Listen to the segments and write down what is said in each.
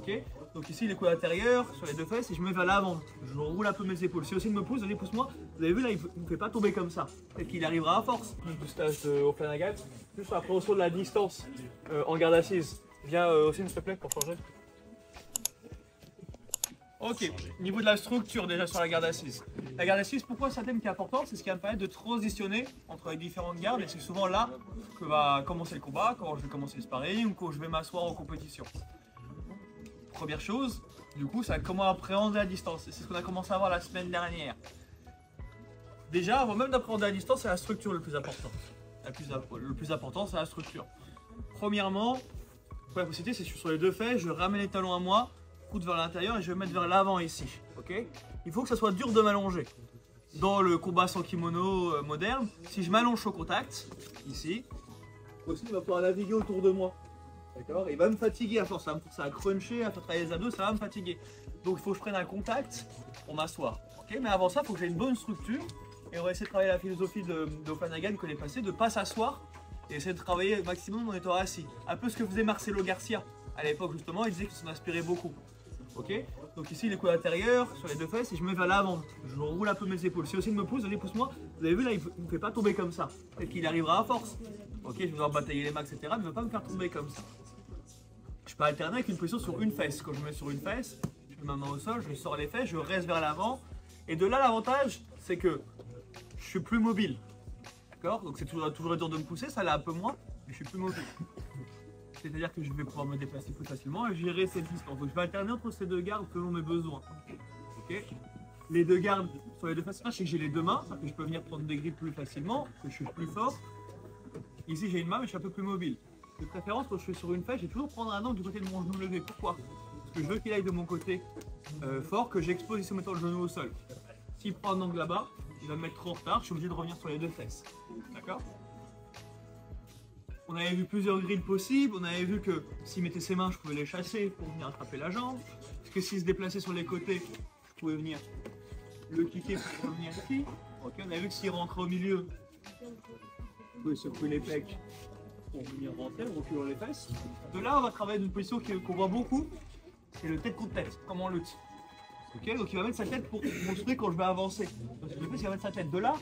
Okay, donc ici les coudes intérieurs sur les deux fesses et je me mets vers l'avant. Je roule un peu mes épaules. Si aussi il me pousse, allez pousse-moi. Vous avez vu là, il ne me fait pas tomber comme ça. Peut-être qu'il arrivera à force. Du stage au Flanagan, juste la préhension de la distance en garde assise. Viens aussi s'il te plaît pour changer. Ok, niveau de la structure déjà sur la garde assise. La garde assise, pourquoi c'est un thème qui est important? C'est ce qui va me permettre de transitionner entre les différentes gardes et c'est souvent là que va commencer le combat, quand je vais commencer le sparring ou quand je vais m'asseoir en compétition. Première chose, du coup, c'est comment appréhender la distance. C'est ce qu'on a commencé à voir la semaine dernière. Déjà, avant même d'appréhender la distance, c'est la structure le plus important. Le plus important, c'est la structure. Premièrement, pour la possibilité, c'est sur les deux fesses, je ramène les talons à moi, coude vers l'intérieur et je vais me mettre vers l'avant ici. Okay, il faut que ça soit dur de m'allonger. Dans le combat sans kimono moderne, si je m'allonge au contact, ici, aussi il va pouvoir naviguer autour de moi. D'accord, il va me fatiguer à force, ça va me forcer à cruncher, à faire travailler les abdos, ça va me fatiguer. Donc il faut que je prenne un contact pour m'asseoir. Okay, mais avant ça, il faut que j'ai une bonne structure. Et on va essayer de travailler la philosophie de Flanagan qu'on est passé, de ne pas s'asseoir et essayer de travailler au maximum en étant assis. Un peu ce que faisait Marcelo Garcia à l'époque justement, il disait qu'il s'en inspirait beaucoup. Ok, donc ici les coudes intérieurs sur les deux fesses et je me mets vers l'avant. Je roule un peu mes épaules. Si aussi il me pousse, allez pousse-moi. Vous avez vu là, il ne me fait pas tomber comme ça. Peut-être qu'il arrivera à force. Ok, je vais devoir batailler les max, etc. Mais il ne va pas me faire tomber comme ça. Je peux alterner avec une position sur une fesse. Quand je me mets sur une fesse, je mets ma main au sol, je sors les fesses, je reste vers l'avant. Et de là, l'avantage, c'est que je suis plus mobile. D'accord? Donc c'est toujours dur de me pousser, ça l'est un peu moins, mais je suis plus mobile. C'est-à-dire que je vais pouvoir me déplacer plus facilement et gérer cette distance. Donc je vais alterner entre ces deux gardes selon mes besoins. Okay, les deux gardes sur les deux faces, c'est que j'ai les deux mains, ça fait que je peux venir prendre des grippes plus facilement, que je suis plus fort. Ici j'ai une main mais je suis un peu plus mobile. De préférence, quand je suis sur une fesse, je vais toujours prendre un angle du côté de mon genou levé. Pourquoi? Parce que je veux qu'il aille de mon côté fort, que j'expose ici en mettant le genou au sol. S'il prend un angle là-bas, il va me mettre trop en retard, je suis obligé de revenir sur les deux fesses. D'accord? On avait vu plusieurs grilles possibles, on avait vu que s'il mettait ses mains, je pouvais les chasser pour venir attraper la jambe. Parce que s'il se déplaçait sur les côtés, je pouvais venir le kicker pour revenir ici. Okay, on a vu que s'il rentrait au milieu, je pouvais secouer les pecs pour venir rentrer, reculer les fesses. De là, on va travailler d'une position qu'on voit beaucoup, c'est le tête contre tête, comme en lutte. Okay, donc il va mettre sa tête pour montrer quand je vais avancer. Donc il va mettre sa tête de là.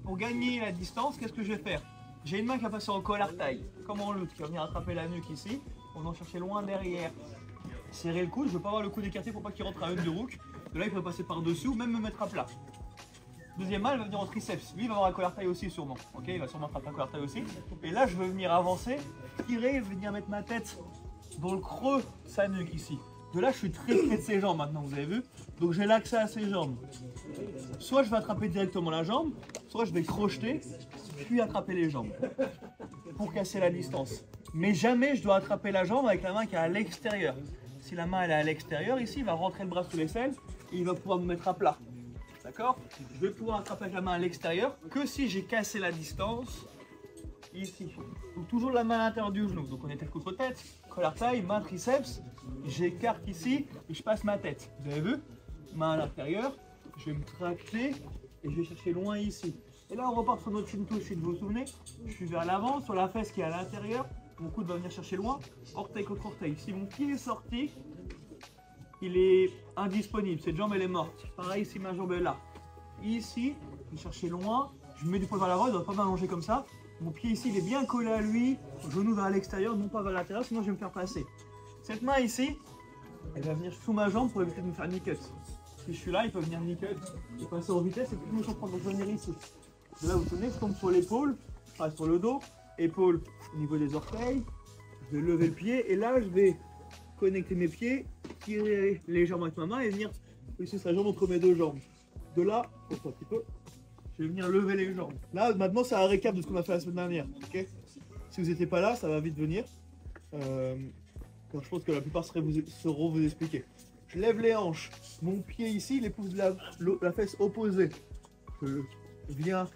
Pour gagner la distance, qu'est-ce que je vais faire? J'ai une main qui va passer en collar taille, comme en lutte, qui va venir attraper la nuque ici. On va en chercher loin derrière. Serrer le coude, je ne veux pas avoir le coude écarté pour pas qu'il rentre à une de hook. De là, il peut passer par-dessus ou même me mettre à plat. Deuxième main, elle va venir en triceps. Lui, il va avoir un collar taille aussi sûrement. Ok, il va sûrement attraper un collar taille aussi. Et là, je veux venir avancer, tirer, venir mettre ma tête dans le creux de sa nuque ici. De là, je suis très près de ses jambes maintenant, vous avez vu. Donc j'ai l'accès à ses jambes. Soit je vais attraper directement la jambe, soit je vais crocheter, puis attraper les jambes pour casser la distance. Mais jamais je dois attraper la jambe avec la main qui est à l'extérieur. Si la main elle est à l'extérieur, ici, il va rentrer le bras sous l'aisselle et il va pouvoir me mettre à plat. D'accord? Je vais pouvoir attraper avec la main à l'extérieur que si j'ai cassé la distance ici. Donc toujours la main à l'intérieur du genou. Donc on est tête contre tête, collar taille, main triceps. J'écarte ici et je passe ma tête. Vous avez vu? Main à l'intérieur, je vais me tracter et je vais chercher loin ici. Et là on repart sur notre shinto, si vous vous souvenez. Je suis vers l'avant, sur la fesse qui est à l'intérieur. Mon coude va venir chercher loin. Orteil contre orteil. Si mon pied est sorti, il est indisponible. Cette jambe elle est morte. Pareil si ma jambe est là. Ici, je vais chercher loin. Je mets du poids vers l'avant, il ne doit pas m'allonger comme ça. Mon pied ici, il est bien collé à lui. Genou vers l'extérieur, non pas vers l'intérieur, sinon je vais me faire passer. Cette main ici, elle va venir sous ma jambe pour éviter de me faire knee-cut. Si je suis là, il peut venir knee-cut. Je vais passer en vitesse et puis me surprendre. Donc je vais venir ici. De là, vous tenez, je tombe sur l'épaule, enfin sur le dos, épaule au niveau des orteils. Je vais lever le pied et là, je vais connecter mes pieds, tirer légèrement avec ma main et venir pousser sa jambe entre mes deux jambes. De là, un petit peu, je vais venir lever les jambes. Là, maintenant, c'est un récap de ce qu'on a fait la semaine dernière. Okay, si vous n'étiez pas là, ça va vite venir. Donc je pense que la plupart sauront vous expliquer. Je lève les hanches, mon pied ici, il épouse la fesse opposée. Je viens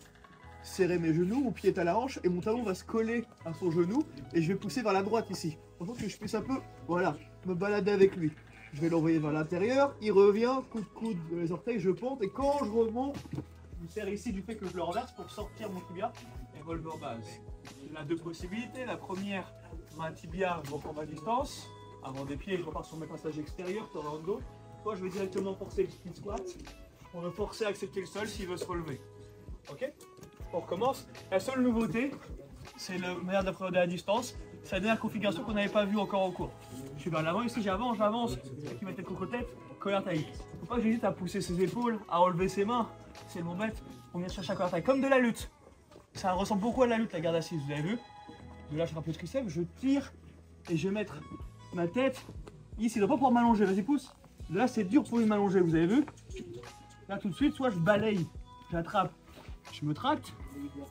serrer mes genoux, mon pied est à la hanche et mon talon va se coller à son genou et je vais pousser vers la droite ici. Il faut que je puisse un peu, voilà, me balader avec lui. Je vais l'envoyer vers l'intérieur, il revient, coup de coude de les orteils, je ponte et quand je remonte, je me sers ici du fait que je le renverse pour sortir mon tibia et revolver base. Il y a deux possibilités. La première, un tibia, je reprends ma distance, avant des pieds, je repars sur mes passages extérieurs, tornado. Soit je vais directement forcer le split squat pour le forcer à accepter le sol s'il veut se relever. Ok? On recommence. La seule nouveauté, c'est la manière d'appréhender la distance. C'est la dernière configuration qu'on n'avait pas vue encore en cours. Je suis vers l'avant ici, j'avance. Qui mettait le coco-tête, colère taille. Faut pas que j'hésite à pousser ses épaules, à relever ses mains. C'est le moment pour venir chercher la colère taille. Comme de la lutte. Ça ressemble beaucoup à la lutte, la garde assise, vous avez vu? Je lâche un peu de triceps, je tire et je vais mettre ma tête ici. Je ne dois pas pouvoir m'allonger, vas-y pousse. Là c'est dur pour lui m'allonger, vous avez vu? Là tout de suite, soit je balaye, j'attrape, je me tracte,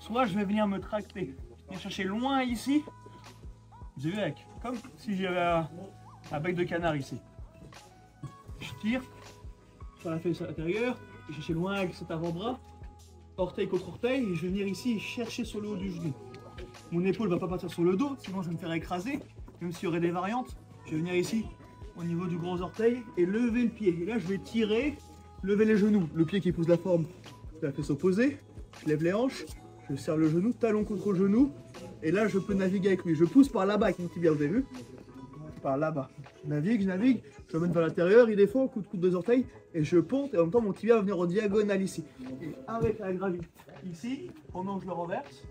soit je vais venir me tracter. Venir chercher loin ici. Vous avez vu avec, comme si j'avais un bec de canard ici. Je tire sur la fesse intérieure, je vais chercher loin avec cet avant-bras, orteil contre orteil, et je vais venir ici chercher sur le haut du genou. Mon épaule ne va pas partir sur le dos, sinon je vais me faire écraser, même s'il y aurait des variantes. Je vais venir ici, au niveau du gros orteil, et lever le pied. Et là, je vais tirer, lever les genoux. Le pied qui épouse la forme de la fesse opposée. Je lève les hanches, je serre le genou, talon contre genou. Et là, je peux naviguer avec lui. Je pousse par là-bas avec mon tibia, vous avez vu? Par là-bas. Je navigue, je mène vers l'intérieur, il défend, coup de coude des orteils, et je ponte, et en même temps, mon tibia va venir en diagonale ici. Et avec la gravité ici, pendant que je le renverse,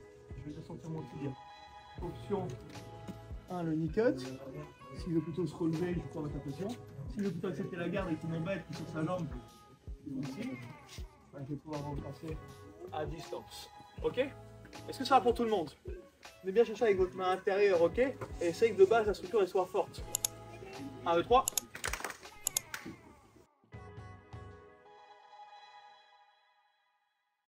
je vais descendre mon tibia. Option 1, le knee cut. S'il veut plutôt se relever, je peux mettre la pression. S'il veut plutôt accepter la garde et qu'il m'embête, qu'il sur sa jambe, ici, je vais pouvoir remplacer à distance. Ok? Est-ce que ça va pour tout le monde? Venez bien chercher avec votre main intérieure, ok? Et essayez que de base la structure elle soit forte. 1, 2, 3.